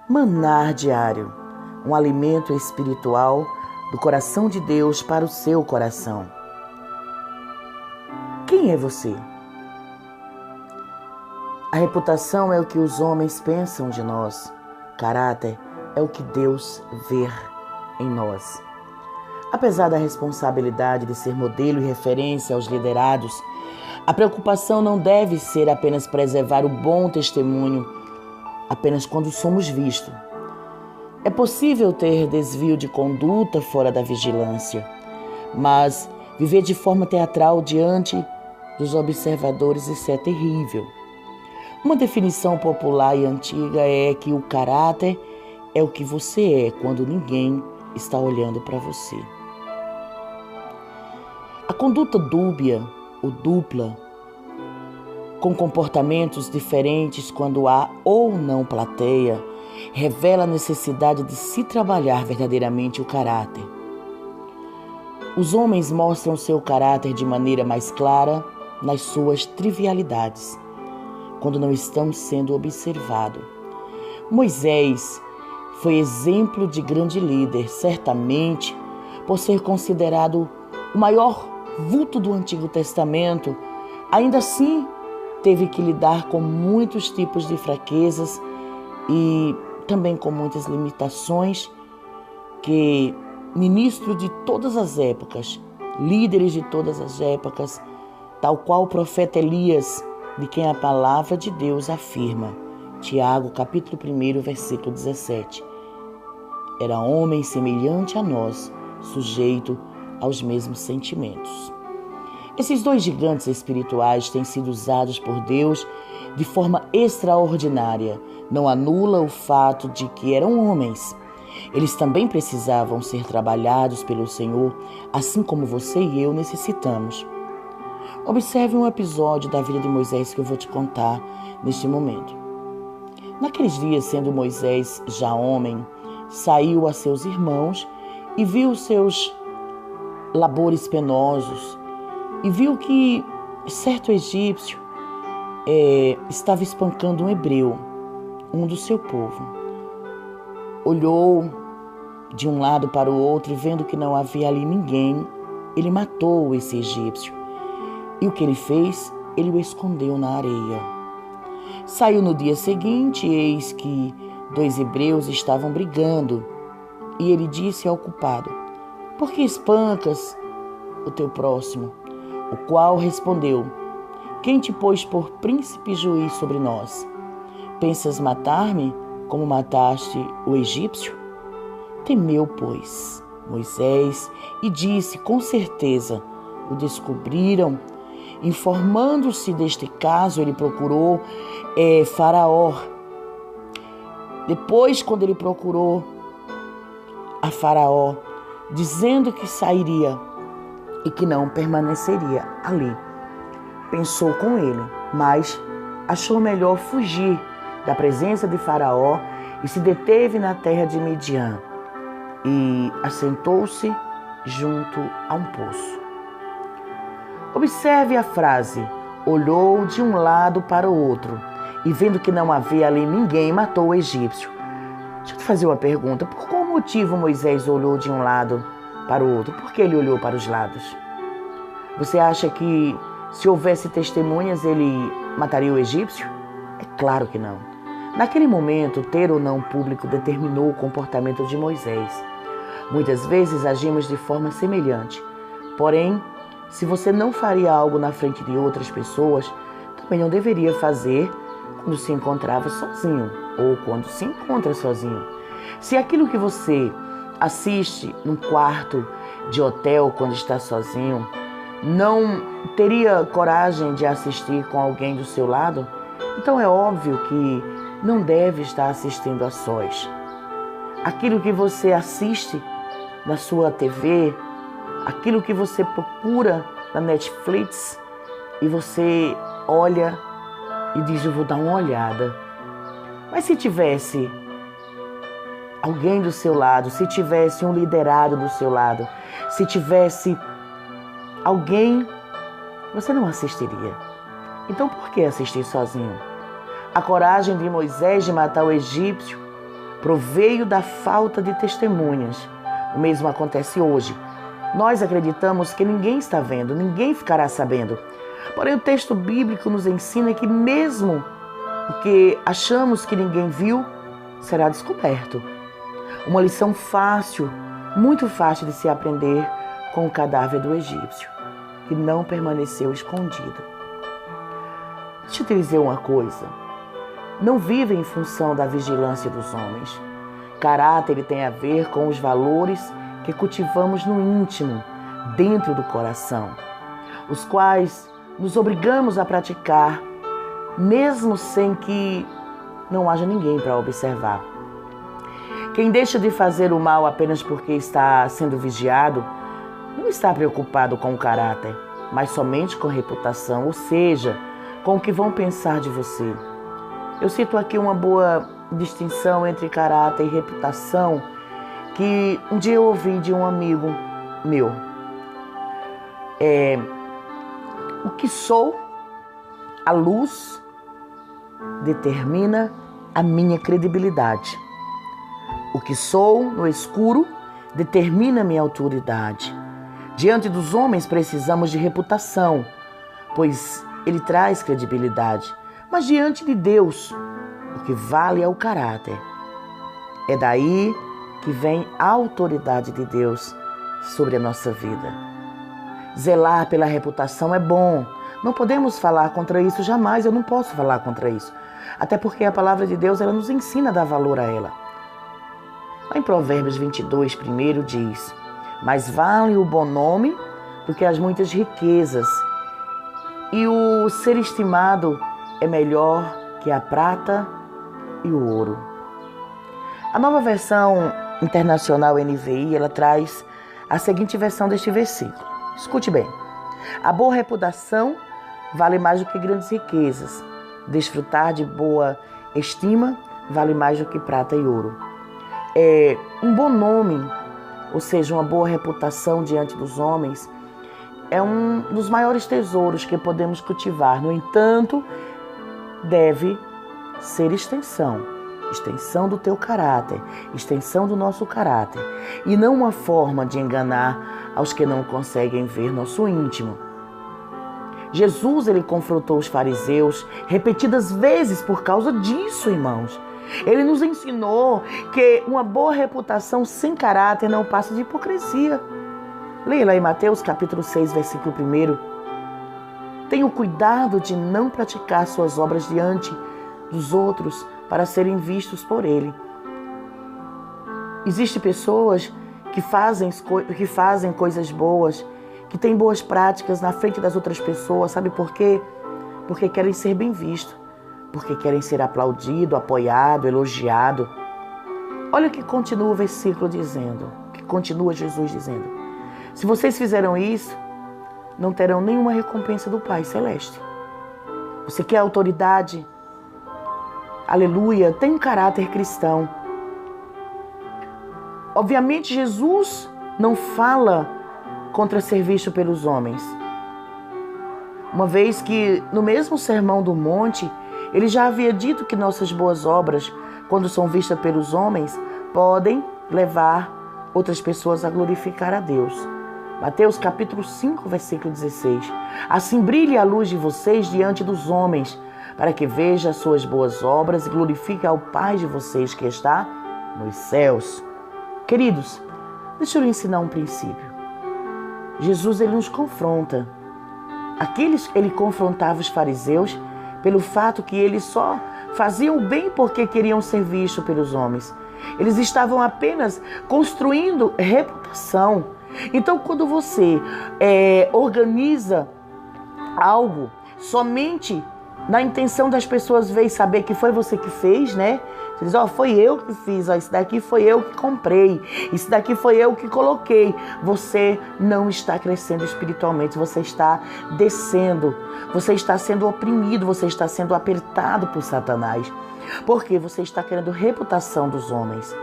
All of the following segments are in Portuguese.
Maná diário, um alimento espiritual do coração de Deus para o seu coração. Quem é você? A reputação é o que os homens pensam de nós. Caráter é o que Deus vê em nós. Apesar da responsabilidade de ser modelo e referência aos liderados, a preocupação não deve ser apenas preservar o bom testemunho apenas quando somos vistos. É possível ter desvio de conduta fora da vigilância, mas viver de forma teatral diante dos observadores, isso é terrível. Uma definição popular e antiga é que o caráter é o que você é quando ninguém está olhando para você. A conduta dúbia ou dupla, com comportamentos diferentes quando há ou não plateia, revela a necessidade de se trabalhar verdadeiramente o caráter. Os homens mostram seu caráter de maneira mais clara nas suas trivialidades, quando não estão sendo observados. Moisés foi exemplo de grande líder, certamente por ser considerado o maior vulto do Antigo Testamento. Ainda assim, teve que lidar com muitos tipos de fraquezas e também com muitas limitações que ministros de todas as épocas, líderes de todas as épocas, tal qual o profeta Elias, de quem a palavra de Deus afirma, Tiago, capítulo 1, versículo 17. Era homem semelhante a nós, sujeito aos mesmos sentimentos. Esses dois gigantes espirituais têm sido usados por Deus de forma extraordinária. Não anula o fato de que eram homens. Eles também precisavam ser trabalhados pelo Senhor, assim como você e eu necessitamos. Observe um episódio da vida de Moisés que eu vou te contar neste momento. Naqueles dias, sendo Moisés já homem, saiu a seus irmãos e viu seus labores penosos e viu que certo egípcio estava espancando um hebreu, um do seu povo. Olhou de um lado para o outro e vendo que não havia ali ninguém, ele matou esse egípcio. E o que ele fez? Ele o escondeu na areia. Saiu no dia seguinte, eis que 2 hebreus estavam brigando. E ele disse ao culpado: por que espancas o teu próximo? O qual respondeu: quem te pôs por príncipe e juiz sobre nós? Pensas matar-me como mataste o egípcio? Temeu, pois, Moisés e disse: com certeza o descobriram. Informando-se deste caso, ele procurou Faraó. Depois, quando ele procurou a Faraó, dizendo que sairia e que não permaneceria ali, pensou com ele, mas achou melhor fugir da presença de Faraó e se deteve na terra de Midian e assentou-se junto a um poço. Observe a frase: olhou de um lado para o outro e vendo que não havia ali ninguém, matou o egípcio. Deixa eu te fazer uma pergunta: por qual motivo Moisés olhou de um lado para o outro? Por que ele olhou para os lados? Você acha que se houvesse testemunhas ele mataria o egípcio? É claro que não. Naquele momento, ter ou não público determinou o comportamento de Moisés. Muitas vezes agimos de forma semelhante, porém, se você não faria algo na frente de outras pessoas, também não deveria fazer quando se encontrava sozinho ou quando se encontra sozinho. Se aquilo que você assiste num quarto de hotel quando está sozinho, não teria coragem de assistir com alguém do seu lado, então é óbvio que não deve estar assistindo a sós. Aquilo que você assiste na sua TV, aquilo que você procura na Netflix e você olha e diz: eu vou dar uma olhada. Mas se tivesse alguém do seu lado, se tivesse um liderado do seu lado, se tivesse alguém, você não assistiria. Então por que assistir sozinho? A coragem de Moisés de matar o egípcio proveio da falta de testemunhas. O mesmo acontece hoje. Nós acreditamos que ninguém está vendo, ninguém ficará sabendo. Porém, o texto bíblico nos ensina que mesmo o que achamos que ninguém viu, será descoberto. Uma lição fácil, muito fácil de se aprender com o cadáver do egípcio, que não permaneceu escondido. Deixa eu te dizer uma coisa. Não vive em função da vigilância dos homens. Caráter tem a ver com os valores que cultivamos no íntimo, dentro do coração, os quais nos obrigamos a praticar, mesmo sem que não haja ninguém para observar. Quem deixa de fazer o mal apenas porque está sendo vigiado, não está preocupado com o caráter, mas somente com a reputação, ou seja, com o que vão pensar de você. Eu cito aqui uma boa distinção entre caráter e reputação, que um dia eu ouvi de um amigo meu. O que sou, a luz, determina a minha credibilidade. O que sou no escuro determina a minha autoridade. Diante dos homens precisamos de reputação, pois ele traz credibilidade. Mas diante de Deus, o que vale é o caráter. É daí que vem a autoridade de Deus sobre a nossa vida. Zelar pela reputação é bom. Não podemos falar contra isso jamais, eu não posso falar contra isso. Até porque a palavra de Deus, ela nos ensina a dar valor a ela. Lá em Provérbios 22, primeiro diz: mais vale o bom nome do que as muitas riquezas, e o ser estimado é melhor que a prata e o ouro. A nova versão internacional NVI, ela traz a seguinte versão deste versículo. Escute bem. A boa reputação vale mais do que grandes riquezas. Desfrutar de boa estima vale mais do que prata e ouro. Um bom nome, ou seja, uma boa reputação diante dos homens, é um dos maiores tesouros que podemos cultivar. No entanto, deve ser extensão do teu caráter, extensão do nosso caráter, e não uma forma de enganar aos que não conseguem ver nosso íntimo. Jesus, ele confrontou os fariseus repetidas vezes por causa disso, irmãos. Ele nos ensinou que uma boa reputação sem caráter não passa de hipocrisia. Leia lá em Mateus capítulo 6, versículo 1. Tenha cuidado de não praticar suas obras diante dos outros para serem vistos por ele. Existem pessoas que fazem coisas boas, que têm boas práticas na frente das outras pessoas. Sabe por quê? Porque querem ser bem vistos, porque querem ser aplaudido, apoiado, elogiado. Olha o que continua o versículo dizendo, o que continua Jesus dizendo. Se vocês fizeram isso, não terão nenhuma recompensa do Pai Celeste. Você quer autoridade? Aleluia, tem um caráter cristão. Obviamente, Jesus não fala contra ser visto pelos homens. Uma vez que no mesmo Sermão do Monte, ele já havia dito que nossas boas obras, quando são vistas pelos homens, podem levar outras pessoas a glorificar a Deus. Mateus capítulo 5, versículo 16. Assim brilhe a luz de vocês diante dos homens, para que veja as suas boas obras e glorifique ao Pai de vocês que está nos céus. Queridos, deixa eu lhe ensinar um princípio. Jesus, ele nos confronta. Ele confrontava os fariseus pelo fato que eles só faziam o bem porque queriam ser vistos pelos homens. Eles estavam apenas construindo reputação. Então, quando você organiza algo somente na intenção das pessoas verem e saber que foi você que fez, né? Você diz, foi eu que fiz, isso daqui foi eu que comprei, isso daqui foi eu que coloquei. Você não está crescendo espiritualmente, você está descendo, você está sendo oprimido, você está sendo apertado por Satanás. Porque você está querendo reputação dos homens.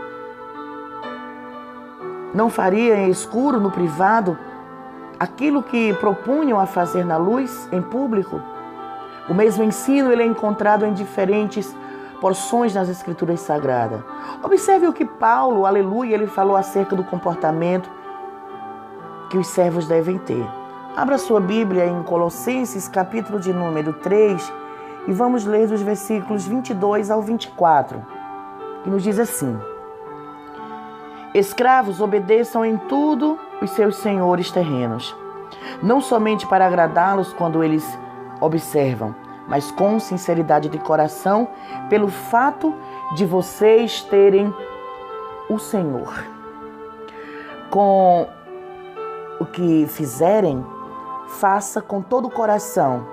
Não faria em escuro, no privado, aquilo que propunham a fazer na luz, em público? O mesmo ensino ele é encontrado em diferentes porções nas Escrituras Sagradas. Observe o que Paulo, aleluia, ele falou acerca do comportamento que os servos devem ter. Abra sua Bíblia em Colossenses, capítulo de número 3, e vamos ler dos versículos 22 ao 24, que nos diz assim: Escravos, obedeçam em tudo os seus senhores terrenos, não somente para agradá-los quando eles observam, mas com sinceridade de coração, pelo fato de vocês terem o Senhor. Com o que fizerem, faça com todo o coração,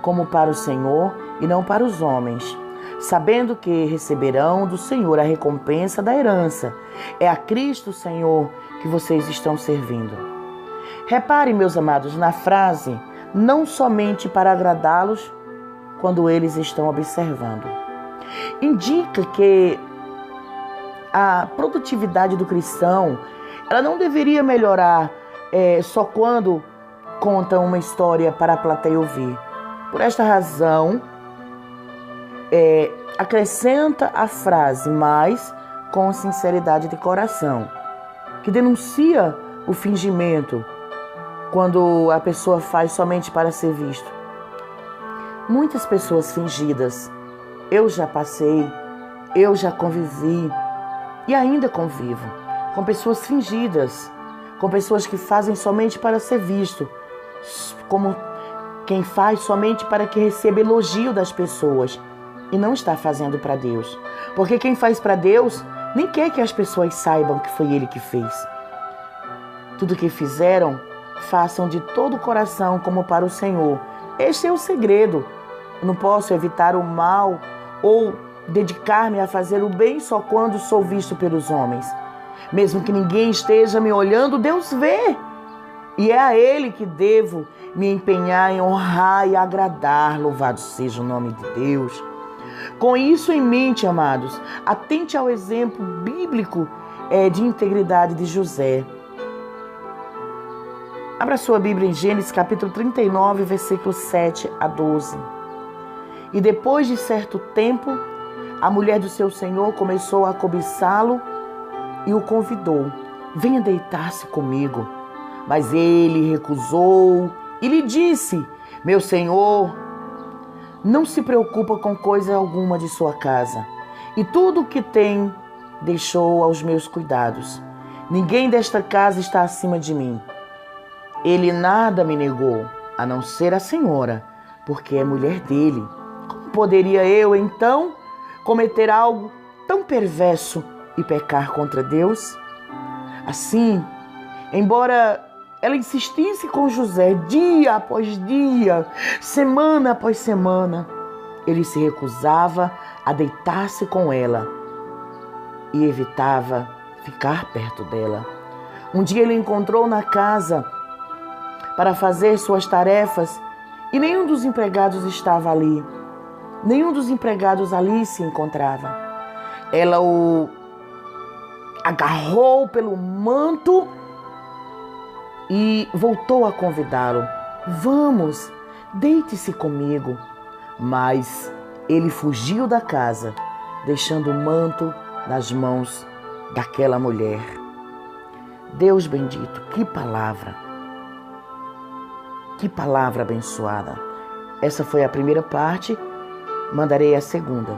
como para o Senhor e não para os homens, sabendo que receberão do Senhor a recompensa da herança. É a Cristo, Senhor, que vocês estão servindo. Repare, meus amados, na frase, não somente para agradá-los quando eles estão observando. Indica que a produtividade do cristão, ela não deveria melhorar só quando conta uma história para a plateia ouvir. Por esta razão, acrescenta a frase, mas com sinceridade de coração, que denuncia o fingimento quando a pessoa faz somente para ser visto. Muitas pessoas fingidas, eu já passei, eu já convivi e ainda convivo com pessoas fingidas, com pessoas que fazem somente para ser visto, como quem faz somente para que receba elogio das pessoas e não está fazendo para Deus. Porque quem faz para Deus nem quer que as pessoas saibam que foi Ele que fez. Tudo que fizeram, façam de todo o coração como para o Senhor. Este é o segredo. Eu não posso evitar o mal ou dedicar-me a fazer o bem só quando sou visto pelos homens. Mesmo que ninguém esteja me olhando, Deus vê. E é a Ele que devo me empenhar em honrar e agradar. Louvado seja o nome de Deus. Com isso em mente, amados, atente ao exemplo bíblico de integridade de José. Abra sua Bíblia em Gênesis capítulo 39, versículos 7 a 12. E depois de certo tempo, a mulher do seu senhor começou a cobiçá-lo e o convidou: venha deitar-se comigo. Mas ele recusou e lhe disse: meu senhor não se preocupa com coisa alguma de sua casa, e tudo o que tem deixou aos meus cuidados. Ninguém desta casa está acima de mim. Ele nada me negou, a não ser a senhora, porque é mulher dele. Como poderia eu, então, cometer algo tão perverso e pecar contra Deus? Assim, embora ela insistisse com José dia após dia, semana após semana, ele se recusava a deitar-se com ela e evitava ficar perto dela. Um dia ele encontrou na casa para fazer suas tarefas e nenhum dos empregados estava ali. Nenhum dos empregados ali se encontrava. Ela o agarrou pelo manto e voltou a convidá-lo: vamos, deite-se comigo. Mas ele fugiu da casa, deixando o manto nas mãos daquela mulher. Deus bendito, que palavra abençoada. Essa foi a primeira parte, mandarei a segunda,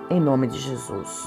em nome de Jesus.